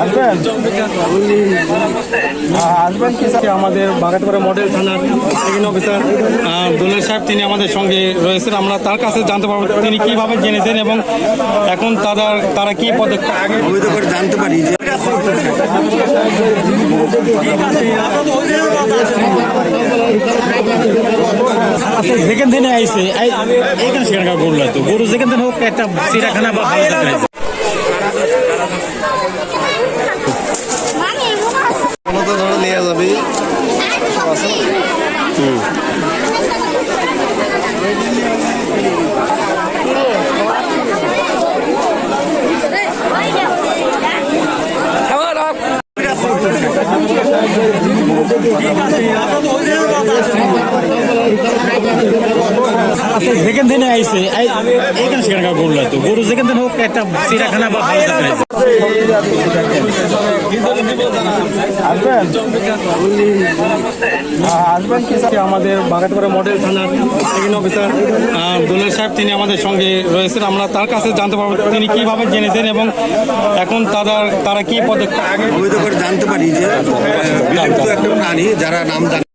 আসবেন আসবেন কি আমাদের বাগাতপাড়া মডেল থানার সেকেন্ড অফিসার দোলের সাহেব তিনি আমাদের সঙ্গে রয়েছেন। আমরা তার কাছে জানতে পারবো তিনি কিভাবে জেনেছেন এবং এখন তারা কি পদক্ষেপ অবৈধ করে জানতে পারি যে যেখান থেকে আইসে এখানে সেখানকার গরু লাগতো গরু যেখান থেকে হোক একটা চিড়াখানা বা তো ধরো নেওয়া যাবে। যেখান থেকে আইসে এখানে সেখানকার গরু লাগতো গরু যেখান থেকে হোক একটা চিড়াখানা বা আসবেন আসবেন কি আমাদের বাগাতপাড়া মডেল থানার সেকেন্ড অফিসার দোলের সাহেব তিনি আমাদের সঙ্গে রয়েছেন। আমরা তার কাছে জানতে পারবো তিনি কিভাবে জেনেছেন এবং এখন তারা কি পদক্ষেপ অবৈধ করে জানতে পারি যে বিলুপ্ত একটা প্রাণী যারা নাম জানে